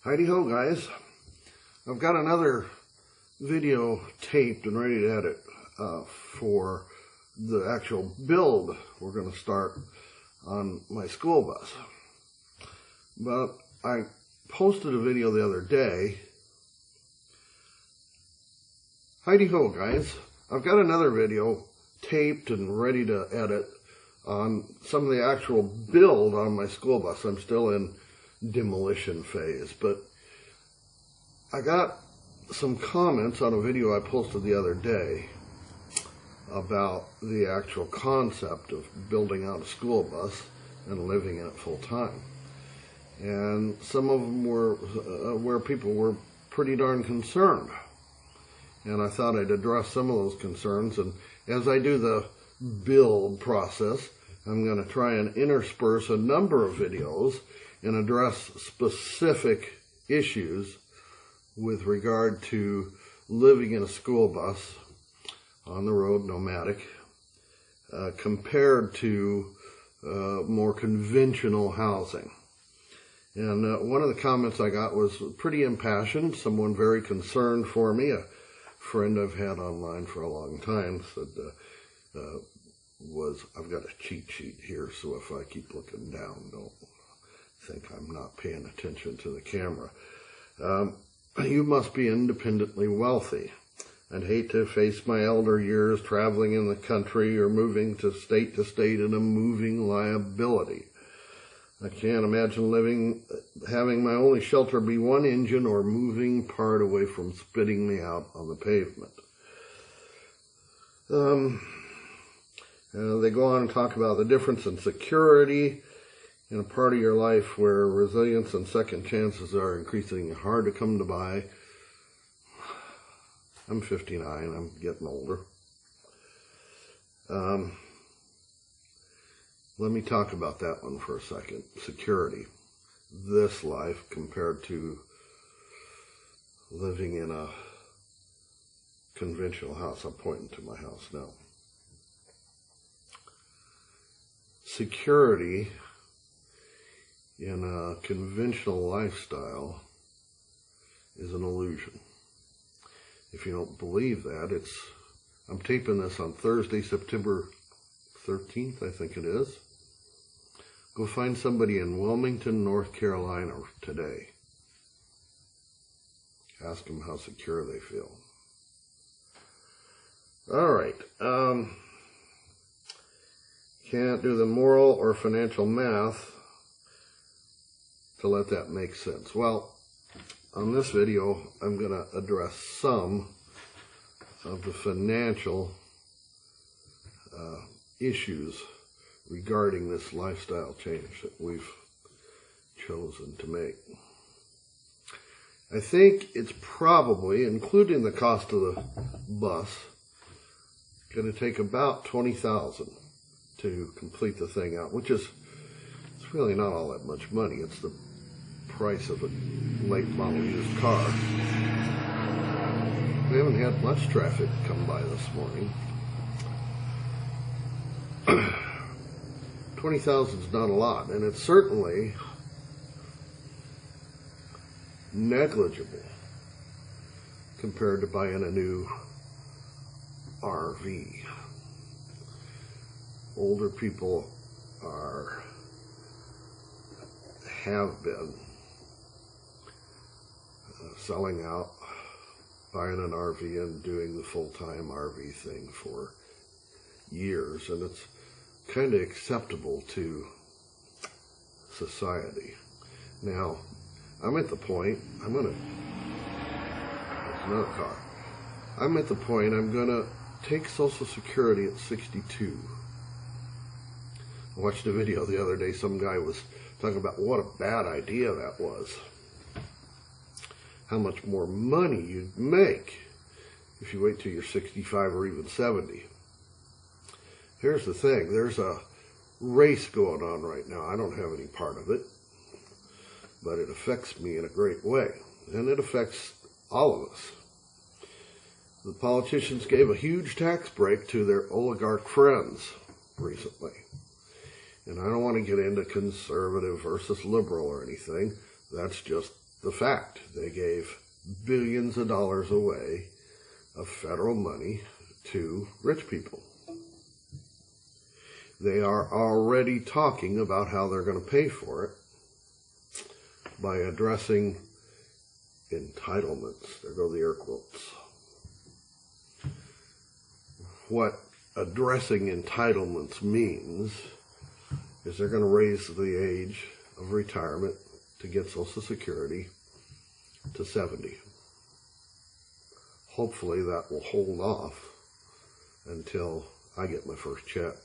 Heidi ho, guys. I've got another video taped and ready to edit for the actual build we're going to start on my school bus. But I posted a video the other day. Heidi ho, guys. I've got another video taped and ready to edit on some of the actual build on my school bus. I'm still in demolition phase, but I got some comments on a video I posted the other day about the actual concept of building out a school bus and living in it full time. And some of them were where people were pretty darn concerned. And I thought I'd address some of those concerns. And as I do the build process, I'm going to try and intersperse a number of videos and address specific issues with regard to living in a school bus on the road, nomadic, compared to more conventional housing. And one of the comments I got was pretty impassioned. Someone very concerned for me, a friend I've had online for a long time, said, I've got a cheat sheet here, so if I keep looking down, don't think I'm not paying attention to the camera. You must be independently wealthy. I'd hate to face my elder years traveling in the country or moving to state in a moving liability. I can't imagine having my only shelter be one engine or moving part away from spitting me out on the pavement. They go on and talk about the difference in security in a part of your life where resilience and second chances are increasingly hard to come by. I'm 59, I'm getting older. Let me talk about that one for a second. Security. This life compared to living in a conventional house. I'm pointing to my house now. Security in a conventional lifestyle is an illusion. If you don't believe that, I'm taping this on Thursday, September 13th, I think it is. Go find somebody in Wilmington, North Carolina today. Ask them how secure they feel. All right. Can't do the moral or financial math to let that make sense. Well, on this video, I'm going to address some of the financial issues regarding this lifestyle change that we've chosen to make. I think it's probably, including the cost of the bus, going to take about $20,000 to complete the thing out, which is it's really not all that much money. It's the price of a late model used car. We haven't had much traffic come by this morning. $20,000 is not a lot, and it's certainly negligible compared to buying a new RV. Older people have been selling out, buying an RV and doing the full-time RV thing for years, and it's kind of acceptable to society. Now, I'm at the point, there's another car. I'm at the point I'm going to take Social Security at 62. I watched a video the other day, some guy was talking about what a bad idea that was. How much more money you'd make if you wait till you're 65 or even 70. Here's the thing, there's a race going on right now. I don't have any part of it, but it affects me in a great way, and it affects all of us. The politicians gave a huge tax break to their oligarch friends recently. And I don't want to get into conservative versus liberal or anything. That's just the fact they gave billions of dollars away of federal money to rich people. They are already talking about how they're going to pay for it by addressing entitlements. There go the air quotes. What addressing entitlements means is they're going to raise the age of retirement to get Social Security to 70. Hopefully that will hold off until I get my first check.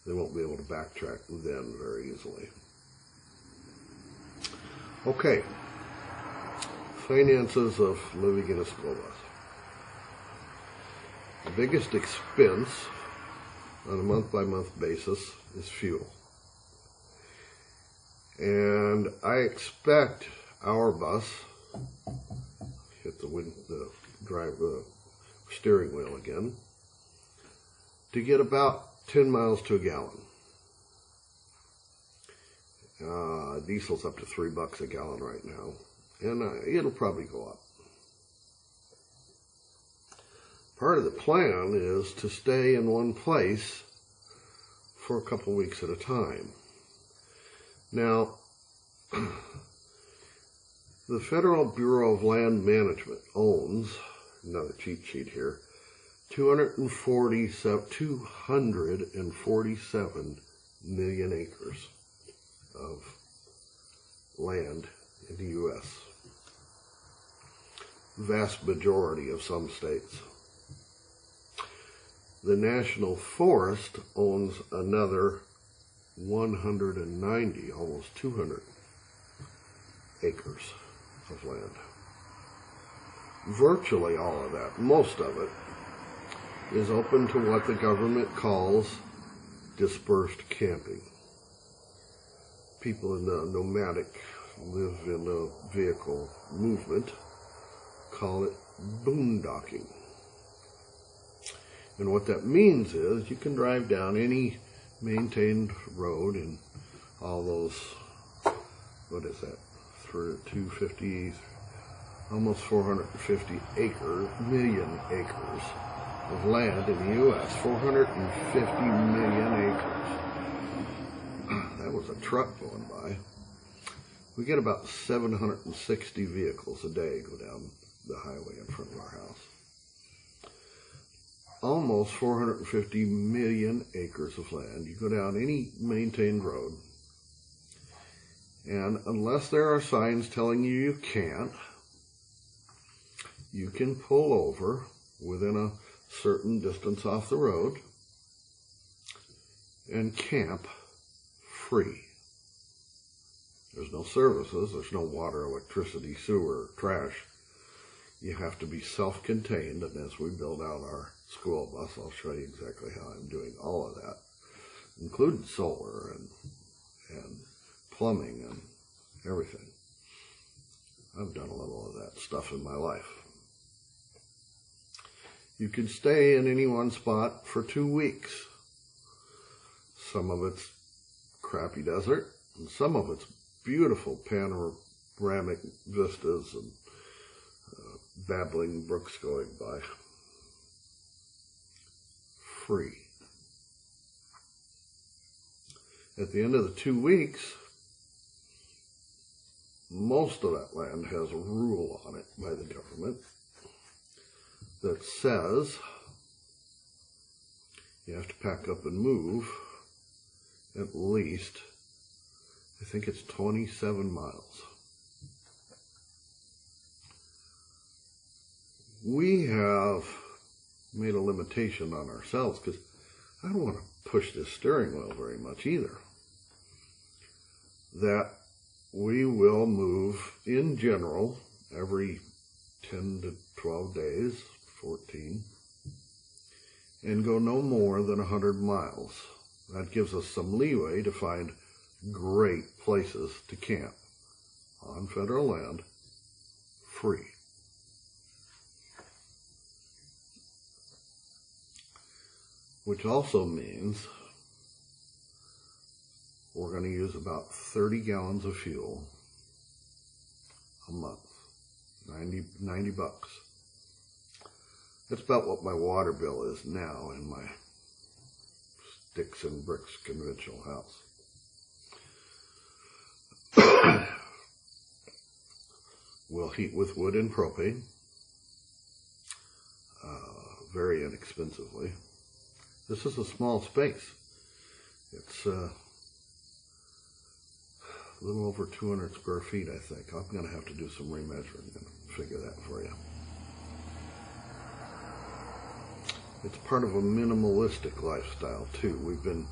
They won't be able to backtrack then very easily. Okay, finances of living in a school bus. The biggest expense on a month-by-month basis is fuel. And I expect our bus, hit the steering wheel again, to get about 10 miles to a gallon. Diesel's up to $3 a gallon right now, and it'll probably go up. Part of the plan is to stay in one place for a couple weeks at a time. Now, the Federal Bureau of Land Management owns, another cheat sheet here, 247 million acres of land in the U.S. Vast majority of some states. The National Forest owns another 190, almost 200 acres of land. Virtually all of that, most of it, is open to what the government calls dispersed camping. People in the nomadic, live in a vehicle movement, call it boondocking. And what that means is you can drive down any maintained road in all those, what is that, for 250, almost 450 million acres of land in the U.S. 450 million acres. That was a truck going by. We get about 760 vehicles a day go down the highway in front of our house. Almost 450 million acres of land. You go down any maintained road, and unless there are signs telling you you can't, you can pull over within a certain distance off the road and camp free. There's no services, there's no water, electricity, sewer, trash. You have to be self-contained, and as we build out our school bus, I'll show you exactly how I'm doing all of that, including solar and plumbing and everything. I've done a little of that stuff in my life. You can stay in any one spot for 2 weeks. Some of it's crappy desert, and some of it's beautiful panoramic vistas and babbling brooks going by. Free. At the end of the 2 weeks, most of that land has a rule on it by the government that says you have to pack up and move at least, I think it's 27 miles. We have made a limitation on ourselves because I don't want to push this steering wheel very much either. That we will move in general every 10 to 12 days, 14, and go no more than 100 miles. That gives us some leeway to find great places to camp on federal land, free. Which also means we're going to use about 30 gallons of fuel a month. 90 bucks. That's about what my water bill is now in my sticks and bricks conventional house. We'll heat with wood and propane, very inexpensively. This is a small space. It's a little over 200 square feet, I think. I'm going to have to do some remeasuring and figure that for you. It's part of a minimalistic lifestyle, too. We've been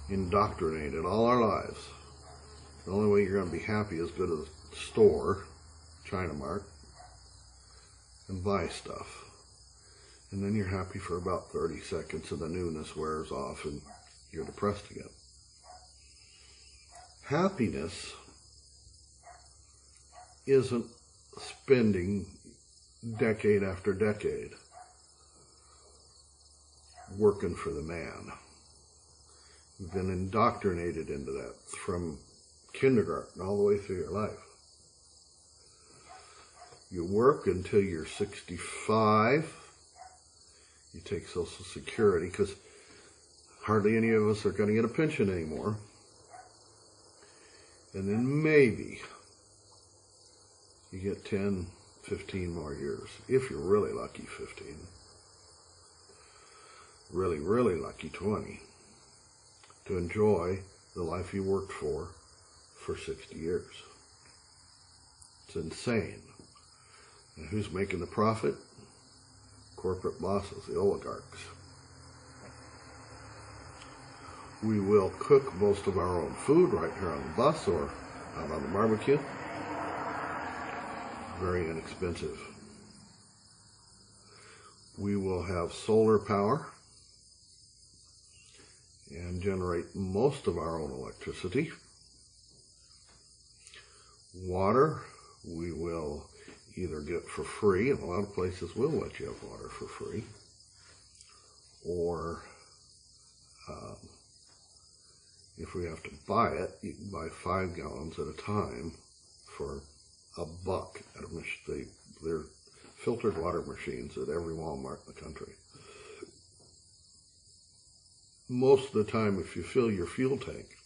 indoctrinated all our lives. The only way you're going to be happy is go to the store, China Mart, and buy stuff. And then you're happy for about 30 seconds and the newness wears off and you're depressed again. Happiness isn't spending decade after decade working for the man. You've been indoctrinated into that from kindergarten all the way through your life. You work until you're 65. You take Social Security because hardly any of us are going to get a pension anymore. And then maybe you get 10, 15 more years. If you're really lucky, 15. Really, really lucky, 20. To enjoy the life you worked for 60 years. It's insane. And who's making the profit? Corporate bosses, the oligarchs. We will cook most of our own food right here on the bus or out on the barbecue. Very inexpensive. We will have solar power and generate most of our own electricity. Water, we will either get for free, and a lot of places will let you have water for free, or if we have to buy it, you can buy 5 gallons at a time for $1 at a they're filtered water machines at every Walmart in the country. Most of the time, if you fill your fuel tank,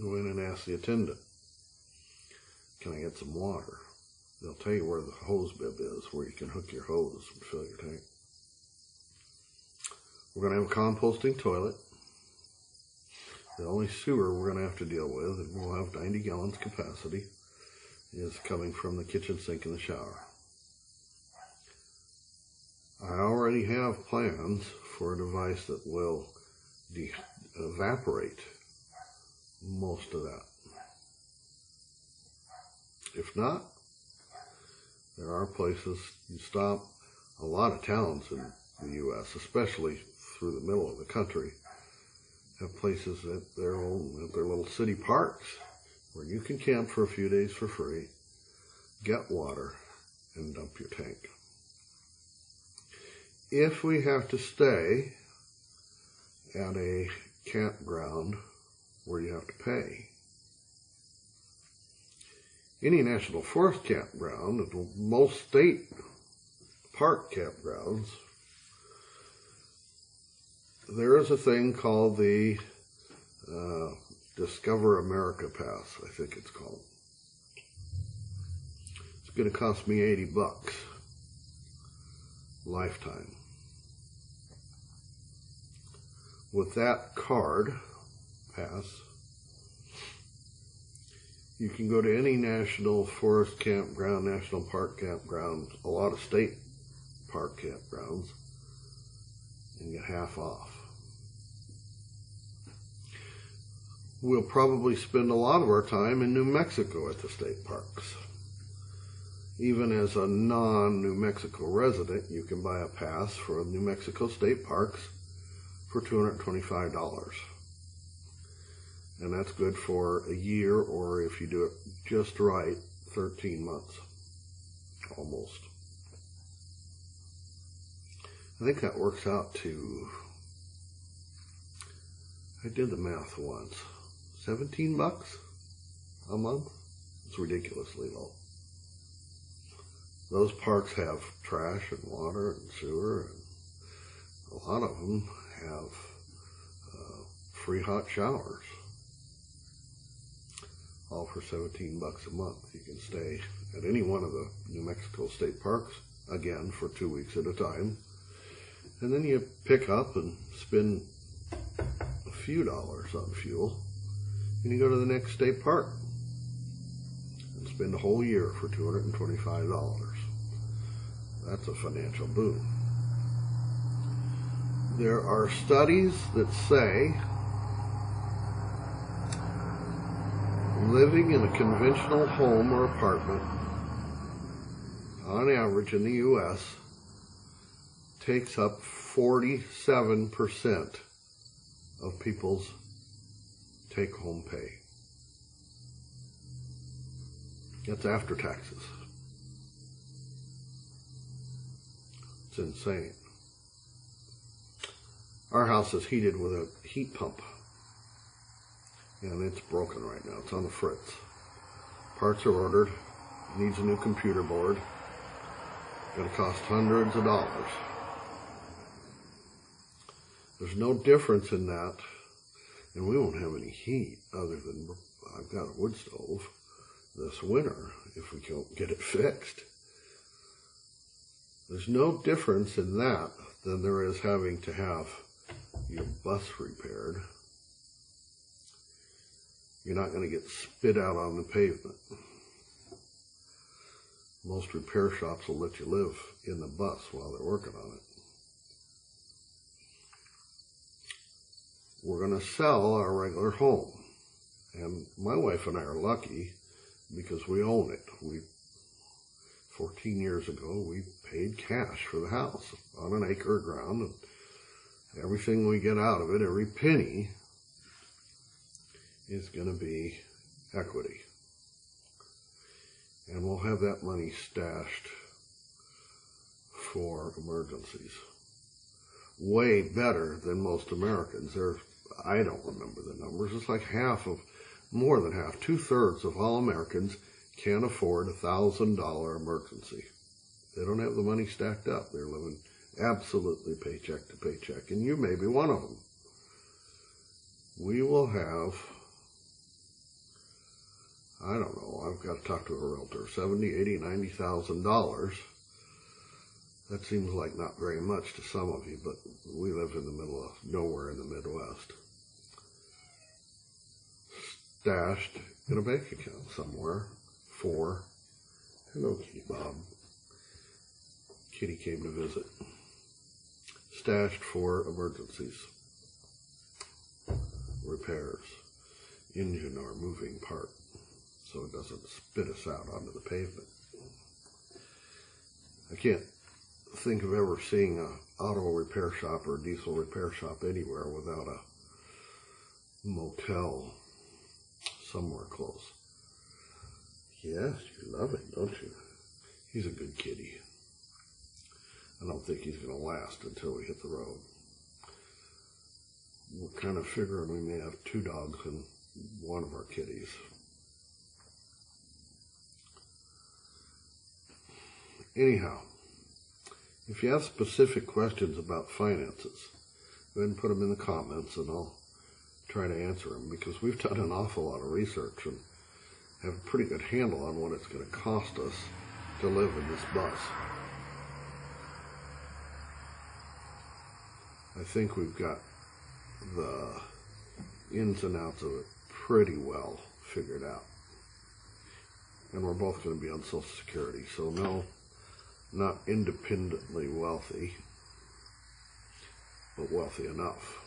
go in and ask the attendant, can I get some water? They'll tell you where the hose bib is, where you can hook your hose and fill your tank. We're going to have a composting toilet. The only sewer we're going to have to deal with, and we'll have 90 gallons capacity, is coming from the kitchen sink and the shower. I already have plans for a device that will evaporate most of that. If not, there are places you stop. A lot of towns in the U.S., especially through the middle of the country, have places at their little city parks where you can camp for a few days for free, get water, and dump your tank. If we have to stay at a campground where you have to pay, any national forest campground, most state park campgrounds, there is a thing called the Discover America Pass, I think it's called. It's going to cost me $80 lifetime. With that card, pass, you can go to any national forest campground, national park campground, a lot of state park campgrounds, and get half off. We'll probably spend a lot of our time in New Mexico at the state parks. Even as a non-New Mexico resident, you can buy a pass for New Mexico state parks for $225. And that's good for a year, or if you do it just right, 13 months, almost. I think that works out to, I did the math once, $17 a month? It's ridiculously low. Those parks have trash and water and sewer, and a lot of them have free hot showers. All for $17 a month. You can stay at any one of the New Mexico state parks, again, for 2 weeks at a time. And then you pick up and spend a few dollars on fuel, and you go to the next state park and spend a whole year for $225. That's a financial boon. There are studies that say living in a conventional home or apartment, on average in the U.S., takes up 47% of people's take-home pay. That's after taxes. It's insane. Our house is heated with a heat pump, and it's broken right now. It's on the fritz. Parts are ordered. It needs a new computer board. Going to cost hundreds of dollars. There's no difference in that, and we won't have any heat other than I've got a wood stove this winter if we can't get it fixed. There's no difference in that than there is having to have your bus repaired. You're not going to get spit out on the pavement. Most repair shops will let you live in the bus while they're working on it. We're going to sell our regular home. And my wife and I are lucky because we own it. 14 years ago, we paid cash for the house on an acre of ground. And everything we get out of it, every penny, is going to be equity. And we'll have that money stashed for emergencies. Way better than most Americans. I don't remember the numbers. It's like more than half, 2/3 of all Americans can't afford a $1,000 emergency. They don't have the money stacked up. They're living absolutely paycheck to paycheck, and you may be one of them. We will have, I don't know, I've got to talk to a realtor, $70,000, $80,000, $90,000. That seems like not very much to some of you, but we live in the middle of nowhere in the Midwest. Stashed in a bank account somewhere for, hello Kitty Bob. Kitty came to visit. Stashed for emergencies, repairs, engine or moving part, so it doesn't spit us out onto the pavement. I can't think of ever seeing an auto repair shop or a diesel repair shop anywhere without a motel somewhere close. Yes, you love it, don't you? He's a good kitty. I don't think he's going to last until we hit the road. We're kind of figuring we may have 2 dogs and one of our kitties. Anyhow, if you have specific questions about finances, go ahead and put them in the comments and I'll try to answer them, because we've done an awful lot of research and have a pretty good handle on what it's going to cost us to live in this bus. I think we've got the ins and outs of it pretty well figured out. And we're both going to be on Social Security, so no, not independently wealthy, but wealthy enough,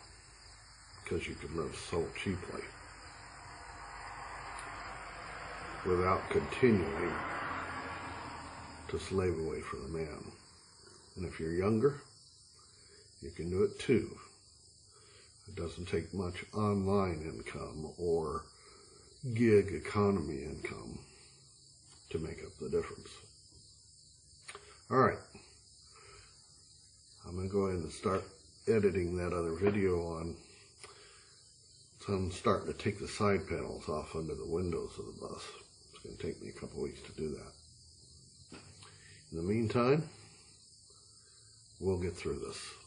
because you can live so cheaply without continuing to slave away for the man. And if you're younger, you can do it too. It doesn't take much online income or gig economy income to make up the difference. All right, I'm going to go ahead and start editing that other video on. So I'm starting to take the side panels off under the windows of the bus. It's going to take me a couple weeks to do that. In the meantime, we'll get through this.